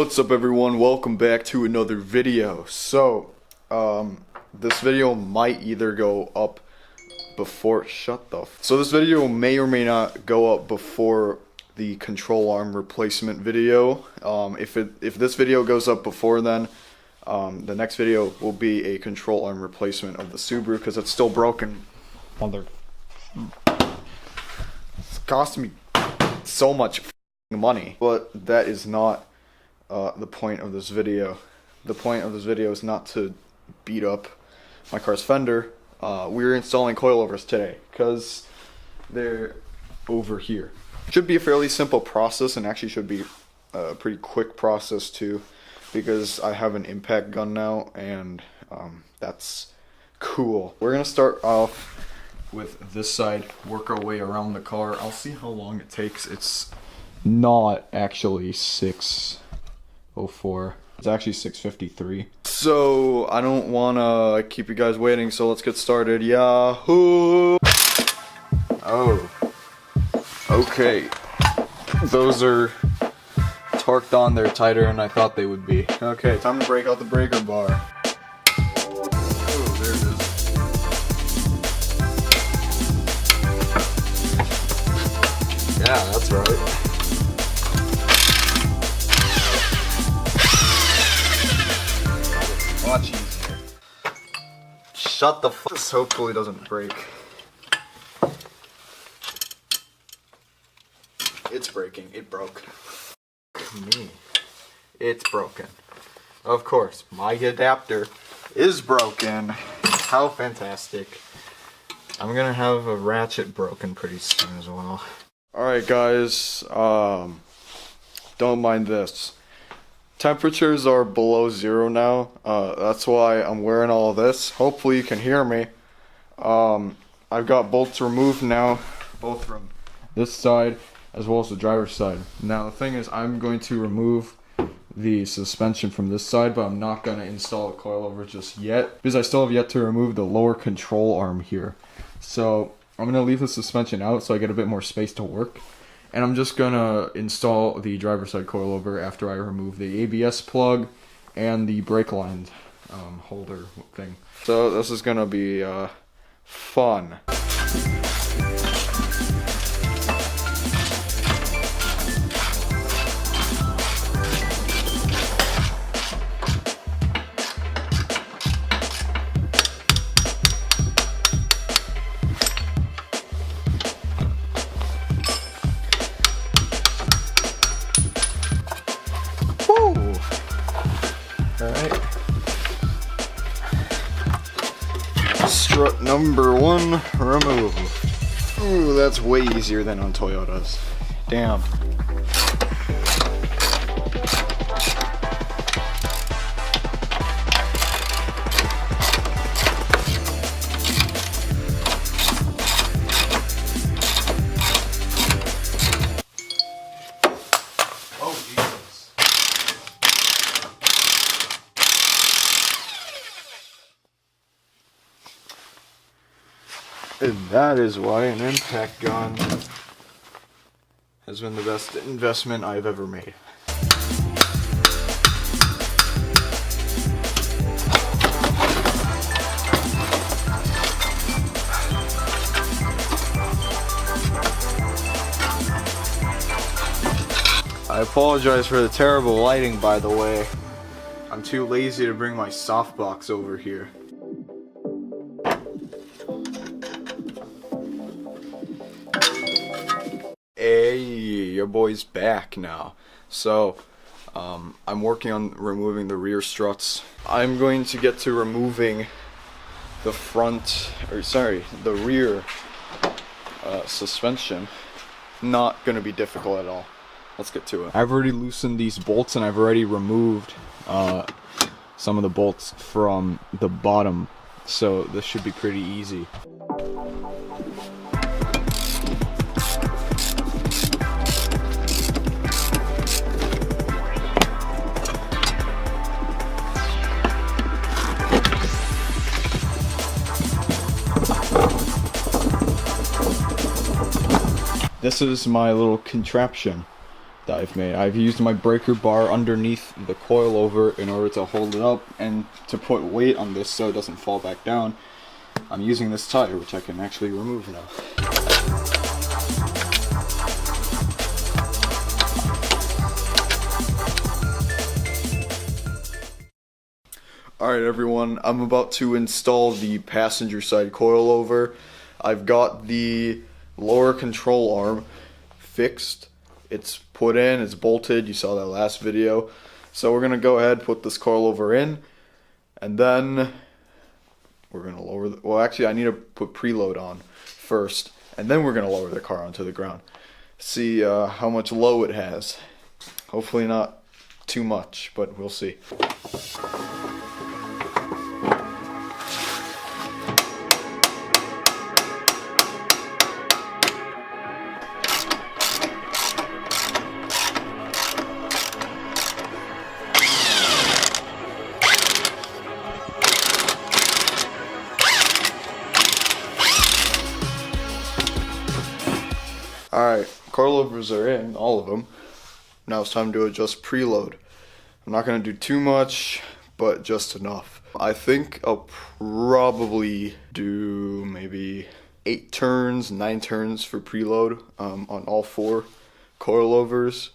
What's up everyone, welcome back to another video. So, this video might either go up before, so this video may or may not go up before the control arm replacement video. If this video goes up before then, the next video will be a control arm replacement of the Subaru because it's still broken. It's costing me so much money, but that is not the point of this video. The point of this video is not to beat up my car's fender. We're installing coilovers today because they're over here. Should be a fairly simple process, and actually should be a pretty quick process too, because I have an impact gun now, and that's cool. We're gonna start off with this side, work our way around the car. I'll see how long it takes. It's not actually 6:04. It's actually 6:53. So I don't wanna keep you guys waiting, so let's get started. Yahoo! Oh. Okay. Those are torqued on there tighter than I thought they would be. Okay, time to break out the breaker bar. Oh, there it is. Yeah, that's right. Much easier. Shut the fuck. This hopefully doesn't break. It's breaking. It broke. Me. It's broken. Of course, my adapter is broken. How fantastic. I'm gonna have a ratchet broken pretty soon as well. Alright guys, don't mind this. Temperatures are below 0 now. That's why I'm wearing all this. Hopefully you can hear me. I've got bolts removed now, both from this side as well as the driver's side. Now the thing is, I'm going to remove the suspension from this side, but I'm not going to install a coilover just yet, because I still have yet to remove the lower control arm here. So I'm going to leave the suspension out so I get a bit more space to work. And I'm just going to install the driver's side coilover after I remove the ABS plug and the brake line holder thing. So this is going to be fun. Alright. Strut number 1, remove. Ooh, that's way easier than on Toyotas. Damn. And that is why an impact gun has been the best investment I've ever made. I apologize for the terrible lighting, by the way. I'm too lazy to bring my softbox over here. Hey, your boy's back now. So, I'm working on removing the rear struts. I'm going to get to removing the the rear suspension. Not going to be difficult at all. Let's get to it. I've already loosened these bolts, and I've already removed some of the bolts from the bottom. So this should be pretty easy. This is my little contraption. that I've made. I've used my breaker bar underneath the coilover in order to hold it up and to put weight on this so it doesn't fall back down. I'm using this tire, which I can actually remove now. Alright everyone, I'm about to install the passenger side coilover. I've got the lower control arm fixed. It's put in, it's bolted, you saw that last video. So we're going to go ahead, put this coilover in, and then we're going to lower the, well actually I need to put preload on first, and then we're going to lower the car onto the ground. See how much low it has. Hopefully not too much, but we'll see. Alright, coilovers are in, all of them. Now it's time to adjust preload. I'm not going to do too much, but just enough. I think I'll probably do maybe 8 turns, 9 turns for preload on all 4 coilovers.